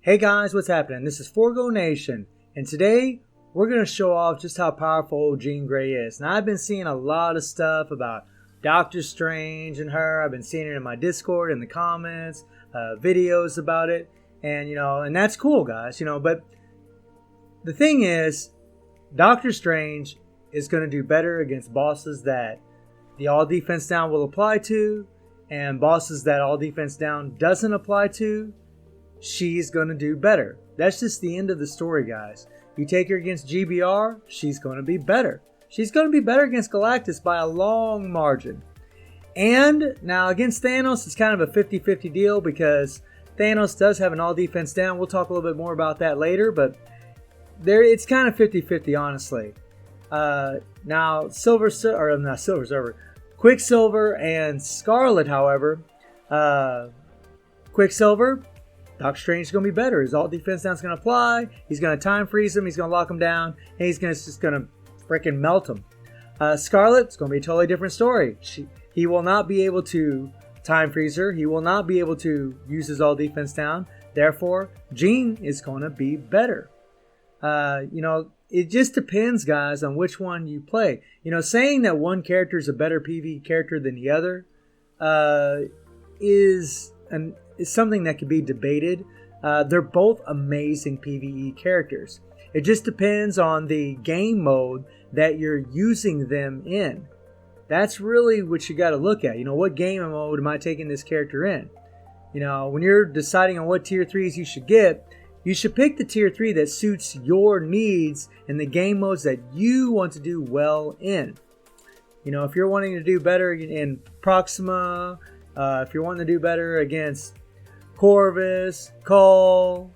Hey guys, what's happening? This is Forgo Nation, and today we're going to show off just how powerful Jean Grey is. Now, I've been seeing a lot of stuff about Doctor Strange and her. I've been seeing it in my Discord, in the comments, videos about it, and and that's cool, guys. But the thing is, Doctor Strange is going to do better against bosses that the all defense down will apply to, and bosses that all defense down doesn't apply to. She's going to do better. That's just the end of the story, guys. You take her against GBR, she's going to be better. She's going to be better against Galactus by a long margin. And now against Thanos, it's kind of a 50-50 deal because Thanos does have an all defense down. We'll talk a little bit more about that later, but it's kind of 50-50, honestly. Now, Quicksilver and Scarlet, however, Quicksilver, Doctor Strange is going to be better. His alt defense down is going to apply. He's going to time freeze him. He's going to lock him down. And he's just going to freaking melt him. Scarlet's going to be a totally different story. He will not be able to time freeze her. He will not be able to use his alt defense down. Therefore, Jean is going to be better. It just depends, guys, on which one you play. Saying that one character is a better PvE character than the other is something that can be debated. They're both amazing PvE characters. It just depends on the game mode that you're using them in. That's really what you got to look at. What game mode am I taking this character in? When you're deciding on what tier 3s you should get, you should pick the tier 3 that suits your needs and the game modes that you want to do well in. If you're wanting to do better in Proxima, if you're wanting to do better against Corvus, Cull,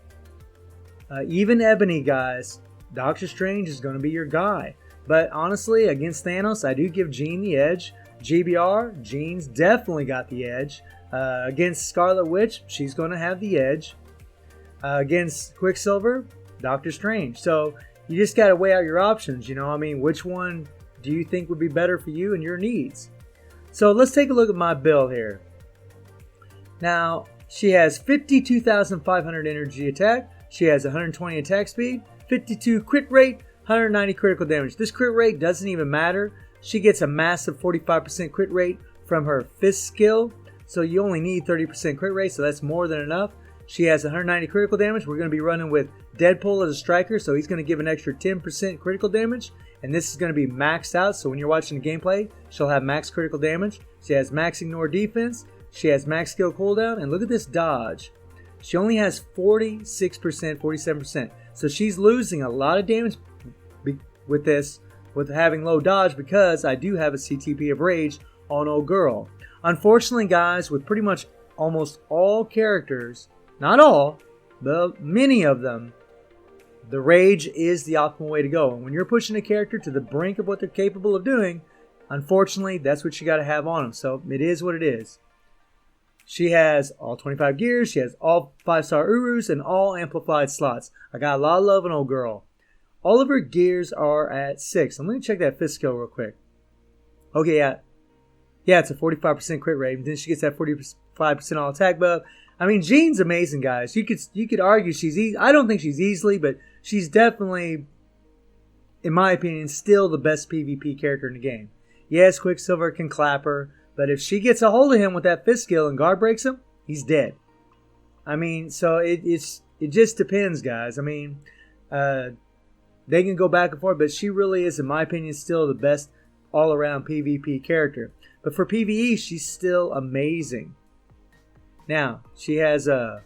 even Ebony, guys, Doctor Strange is going to be your guy. But honestly, against Thanos, I do give Jean the edge. GBR, Jean's definitely got the edge. Against Scarlet Witch, she's going to have the edge. Against Quicksilver, Doctor Strange. So you just got to weigh out your options. Which one do you think would be better for you and your needs? So let's take a look at my build here. Now, she has 52,500 energy attack. She has 120 attack speed, 52 crit rate, 190 critical damage. This crit rate doesn't even matter. She gets a massive 45% crit rate from her fist skill. So you only need 30% crit rate, so that's more than enough. She has 190 critical damage. We're going to be running with Deadpool as a striker, so he's going to give an extra 10% critical damage. And this is going to be maxed out, so when you're watching the gameplay, she'll have max critical damage. She has max ignore defense. She has max skill cooldown. And look at this dodge. She only has 46%, 47%. So she's losing a lot of damage with this, with having low dodge, because I do have a CTP of Rage on old girl. Unfortunately, guys, with pretty much almost all characters, not all, but many of them, the Rage is the optimal way to go. And when you're pushing a character to the brink of what they're capable of doing, unfortunately, that's what you got to have on them. So it is what it is. She has all 25 gears. She has all 5-star Urus and all amplified slots. I got a lot of love on old girl. All of her gears are at 6. I'm going to check that fist skill real quick. Okay, yeah, it's a 45% crit rate. And then she gets that 45% all attack buff. Jean's amazing, guys. You could argue she's easy. I don't think she's easily, but she's definitely, in my opinion, still the best PvP character in the game. Yes, Quicksilver can clap her, but if she gets a hold of him with that fist skill and guard breaks him, he's dead. So it just depends, guys. They can go back and forth, but she really is, in my opinion, still the best all-around PvP character. But for PvE, she's still amazing. Now, she has a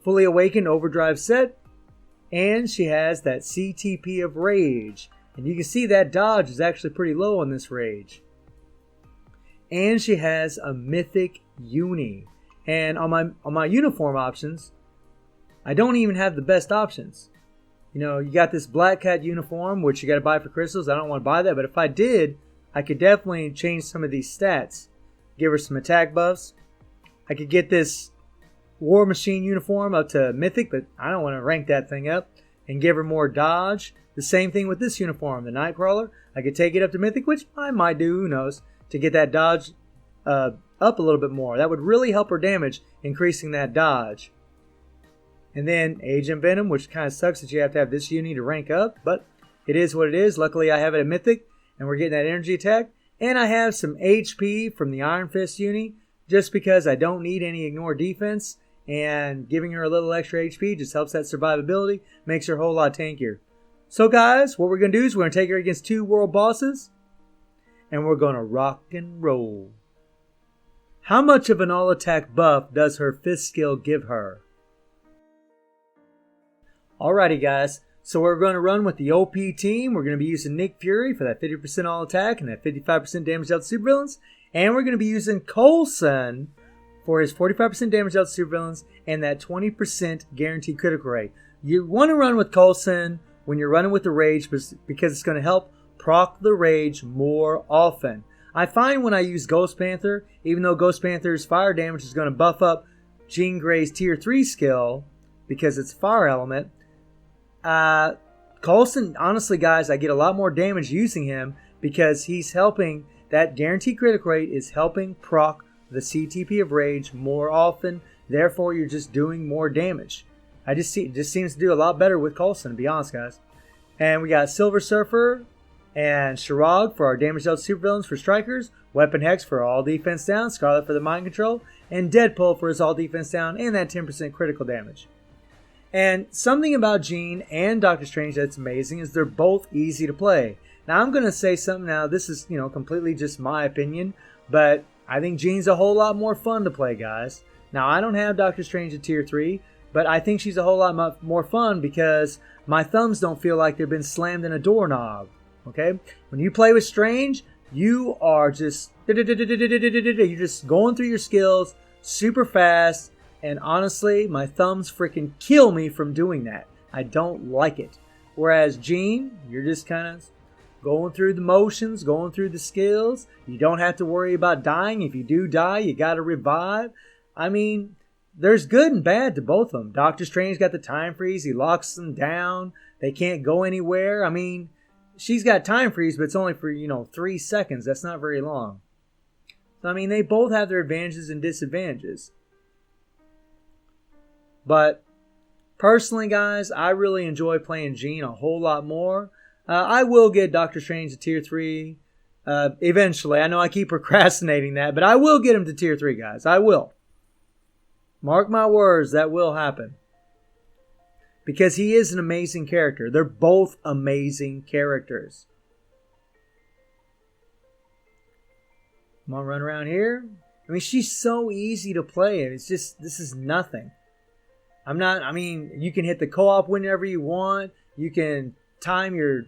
fully awakened overdrive set, and she has that CTP of Rage. And you can see that dodge is actually pretty low on this Rage. And she has a mythic uni. And on my uniform options, I don't even have the best options. You got this Black Cat uniform, which you got to buy for crystals. I don't want to buy that, but if I did, I could definitely change some of these stats. Give her some attack buffs. I could get this War Machine uniform up to Mythic, but I don't want to rank that thing up. And give her more dodge. The same thing with this uniform, the Nightcrawler. I could take it up to Mythic, which I might do, who knows, to get that dodge up a little bit more. That would really help her damage, increasing that dodge. And then Agent Venom, which kind of sucks that you have to have this uni to rank up, but it is what it is. Luckily, I have it at Mythic, and we're getting that energy attack. And I have some HP from the Iron Fist uni, just because I don't need any ignore defense, and giving her a little extra HP just helps that survivability, makes her a whole lot tankier. So guys, what we're going to do is we're going to take her against 2 world bosses, and we're going to rock and roll. How much of an all-attack buff does her fist skill give her? Alrighty guys, so we're going to run with the OP team. We're going to be using Nick Fury for that 50% all attack and that 55% damage out to supervillains. And we're going to be using Coulson for his 45% damage out to supervillains and that 20% guaranteed critical rate. You want to run with Coulson when you're running with the Rage because it's going to help proc the Rage more often. I find when I use Ghost Panther, even though Ghost Panther's fire damage is going to buff up Jean Grey's tier 3 skill because it's fire element, Coulson, honestly guys, I get a lot more damage using him because he's helping, that guaranteed critical rate is helping proc the CTP of Rage more often, therefore you're just doing more damage. It just seems to do a lot better with Coulson, to be honest guys. And we got Silver Surfer and Shirag for our damage dealt supervillains for strikers, Weapon Hex for all defense down, Scarlet for the mind control, and Deadpool for his all defense down and that 10% critical damage. And something about Jean and Doctor Strange that's amazing is they're both easy to play. Now I'm going to say something now, this is, completely just my opinion, but I think Jean's a whole lot more fun to play, guys. Now I don't have Doctor Strange at tier 3, but I think she's a whole lot more fun because my thumbs don't feel like they've been slammed in a doorknob, okay? When you play with Strange, you are just, you're just going through your skills super fast. And honestly, my thumbs freaking kill me from doing that. I don't like it. Whereas Jean, you're just kind of going through the motions, going through the skills. You don't have to worry about dying. If you do die, you got to revive. I mean, there's good and bad to both of them. Doctor Strange got the time freeze. He locks them down. They can't go anywhere. I mean, she's got time freeze, but it's only for, 3 seconds. That's not very long. So, I mean, they both have their advantages and disadvantages. But personally, guys, I really enjoy playing Jean a whole lot more. I will get Doctor Strange to tier 3 eventually. I know I keep procrastinating that, but I will get him to tier 3, guys. I will. Mark my words, that will happen. Because he is an amazing character. They're both amazing characters. Come on, run around here. I mean, she's so easy to play. It's just, this is nothing. You can hit the co-op whenever you want. You can time your,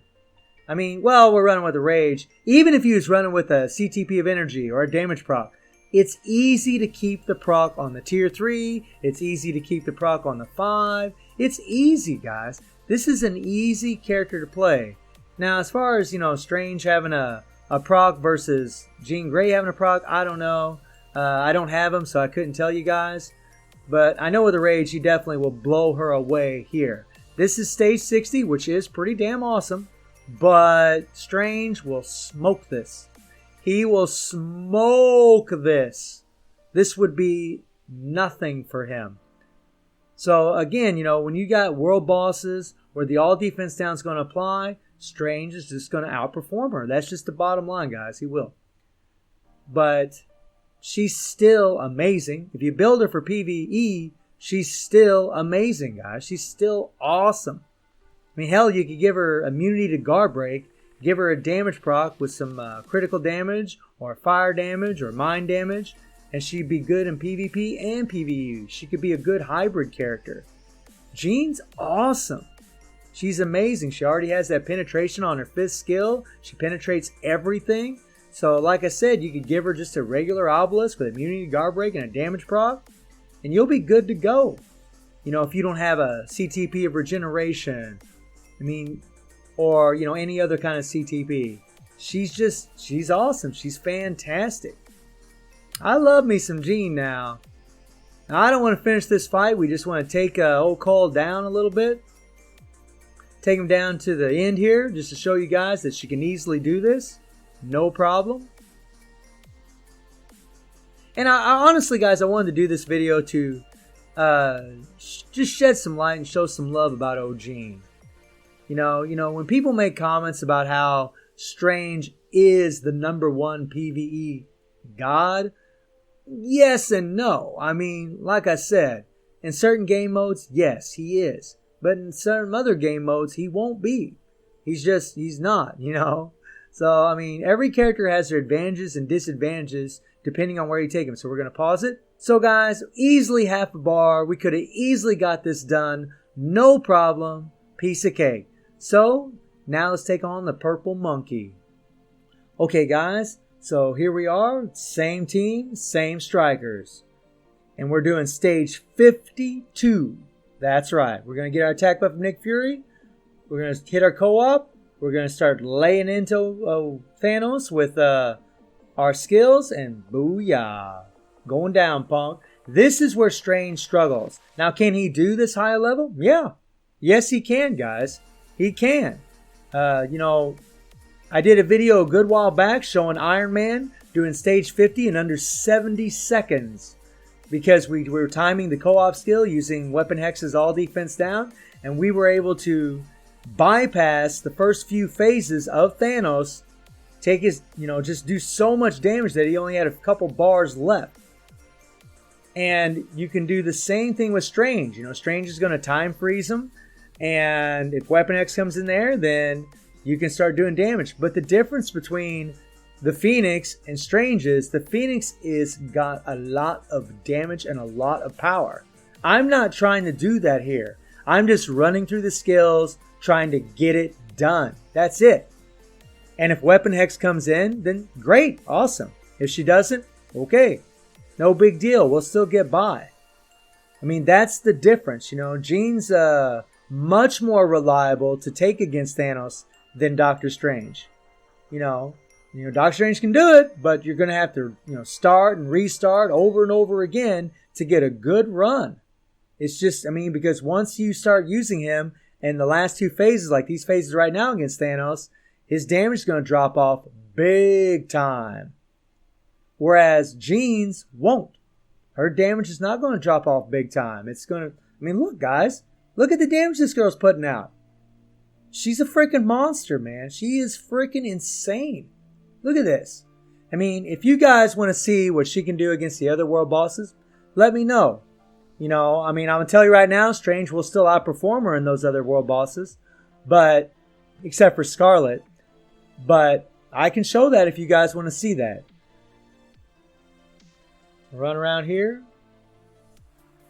we're running with the Rage. Even if you was running with a CTP of energy or a damage proc, it's easy to keep the proc on the tier 3. It's easy to keep the proc on the 5. It's easy, guys. This is an easy character to play. Now, as far as, Strange having a proc versus Jean Grey having a proc, I don't know. I don't have them, so I couldn't tell you guys. But I know with the Rage, he definitely will blow her away here. This is stage 60, which is pretty damn awesome. But Strange will smoke this. He will smoke this. This would be nothing for him. So again, when you got world bosses where the all defense down is going to apply, Strange is just going to outperform her. That's just the bottom line, guys. He will. But she's still amazing. If you build her for PvE, she's still amazing, guys. She's still awesome. Hell, you could give her immunity to guard break, give her a damage proc with some critical damage or fire damage or mind damage, and she'd be good in PvP and PvE. She could be a good hybrid character. Jean's awesome. She's amazing. She already has that penetration on her 5th skill. She penetrates everything. So, like I said, you could give her just a regular obelisk with immunity to guard break and a damage proc, and you'll be good to go. If you don't have a CTP of regeneration, or, any other kind of CTP. She's awesome. She's fantastic. I love me some Jean now. I don't want to finish this fight. We just want to take old Cole down a little bit. Take him down to the end here, just to show you guys that she can easily do this. No problem. And I honestly, guys, I wanted to do this video to just shed some light and show some love about O'Gene. You know, when people make comments about how Strange is the #1 PvE god, yes and no. I mean, like I said, in certain game modes, yes, he is. But in certain other game modes, he won't be. He's not, you know. So, I mean, every character has their advantages and disadvantages depending on where you take him. So we're going to pause it. So guys, easily half a bar. We could have easily got this done. No problem. Piece of cake. So, now let's take on the purple monkey. Okay guys, so here we are. Same team, same strikers. And we're doing stage 52. That's right. We're going to get our attack buff from Nick Fury. We're going to hit our co-op. We're going to start laying into Thanos with our skills. And booyah. Going down, punk. This is where Strange struggles. Now, can he do this high level? Yeah. Yes, he can, guys. He can. You know, I did a video a good while back showing Iron Man doing stage 50 in under 70 seconds. Because we were timing the co-op skill using weapon hexes all defense down. And we were able to bypass the first few phases of Thanos. Take his, you know, just do so much damage that he only had a couple bars left. And you can do the same thing with Strange. You know, Strange is going to time freeze him. And if Weapon X comes in there, then you can start doing damage. But the difference between the Phoenix and Strange is the Phoenix is got a lot of damage and a lot of power. I'm not trying to do that here. I'm just running through the skills, trying to get it done. That's it. And if Weapon Hex comes in, then great, awesome. If she doesn't, okay. No big deal. We'll still get by. I mean, that's the difference. You know, Jean's much more reliable to take against Thanos than Doctor Strange. You know, Doctor Strange can do it, but you're going to have to, start and restart over and over again to get a good run. It's just, I mean, because once you start using him in the last two phases, like these phases right now against Thanos, his damage is going to drop off big time. Whereas Jean's won't. Her damage is not going to drop off big time. It's going to, I mean, look, guys. Look at the damage this girl's putting out. She's a freaking monster, man. She is freaking insane. Look at this. I mean, if you guys want to see what she can do against the other world bosses, let me know. I mean, I'm going to tell you right now, Strange will still outperform her in those other world bosses. But, except for Scarlet. But I can show that if you guys want to see that. Run around here.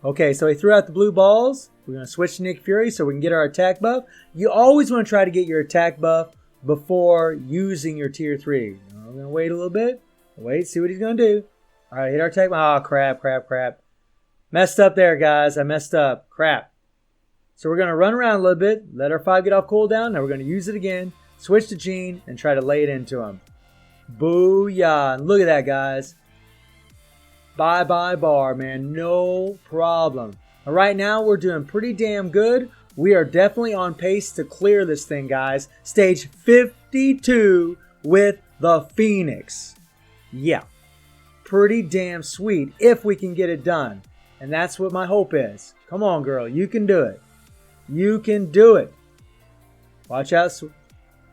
Okay, so he threw out the blue balls. We're going to switch to Nick Fury so we can get our attack buff. You always want to try to get your attack buff before using your tier 3. I'm going to wait a little bit. Wait, see what he's going to do. All right, hit our attack buff. Oh, crap. Messed up there, guys. I messed up. Crap. So we're going to run around a little bit. Let our 5 get off cooldown. Now we're going to use it again. Switch to Jean and try to lay it into him. Booyah. And look at that, guys. Bye-bye bar, man. No problem. Right now, we're doing pretty damn good. We are definitely on pace to clear this thing, guys. Stage 52 with the Phoenix. Yeah. Pretty damn sweet if we can get it done. And that's what my hope is. Come on, girl. You can do it. You can do it. Watch out.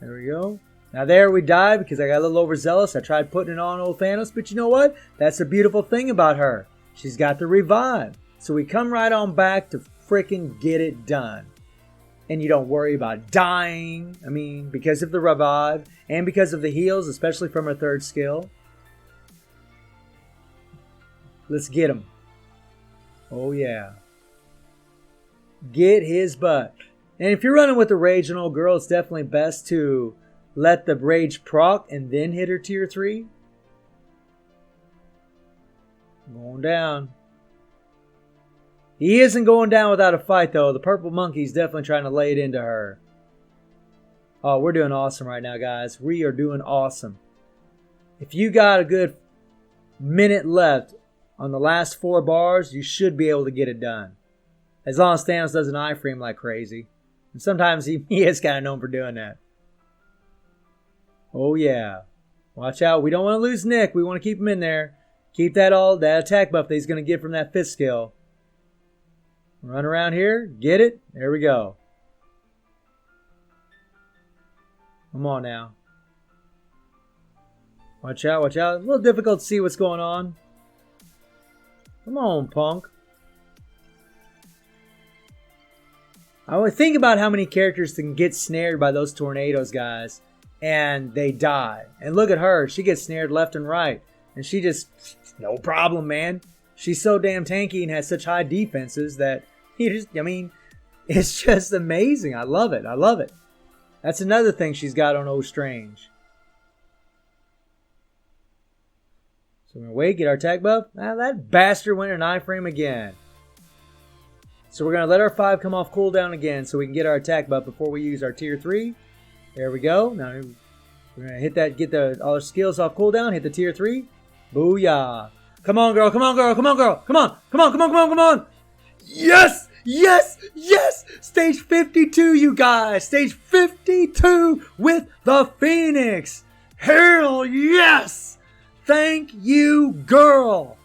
There we go. Now there we died because I got a little overzealous. I tried putting it on old Thanos, but you know what? That's the beautiful thing about her. She's got the revive. So we come right on back to freaking get it done. And you don't worry about dying. I mean, because of the revive and because of the heals, especially from her third skill. Let's get him. Oh yeah. Get his butt. And if you're running with a rage and old girl, it's definitely best to let the rage proc and then hit her tier 3. Going down. He isn't going down without a fight, though. The purple monkey's definitely trying to lay it into her. Oh, we're doing awesome right now, guys. We are doing awesome. If you got a good minute left on the last 4 bars, you should be able to get it done. As long as Thanos doesn't iframe like crazy. And sometimes he is kind of known for doing that. Oh, yeah. Watch out. We don't want to lose Nick. We want to keep him in there. Keep that attack buff that he's going to get from that fifth skill. Run around here. Get it. There we go. Come on now. Watch out, watch out. A little difficult to see what's going on. Come on, punk. I always think about how many characters can get snared by those tornadoes, guys, and they die. And look at her. She gets snared left and right. And she just, no problem, man. She's so damn tanky and has such high defenses that it's just amazing. I love it. I love it. That's another thing she's got on Oh Strange. So we're going to wait, get our attack buff. That bastard went in an iframe again. So we're going to let our 5 come off cooldown again so we can get our attack buff before we use our tier 3. There we go. Now we're going to hit that, get all our skills off cooldown, hit the tier 3. Booyah. Come on, girl. Come on, girl. Come on, girl. Come on. Come on, come on, come on, come on. Yes! Yes! Yes! Stage 52, you guys. Stage 52 with the Phoenix. Hell yes! Thank you, girl.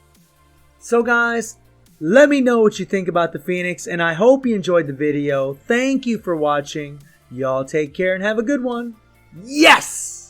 So, guys, let me know what you think about the Phoenix, and I hope you enjoyed the video. Thank you for watching. Y'all take care and have a good one. Yes!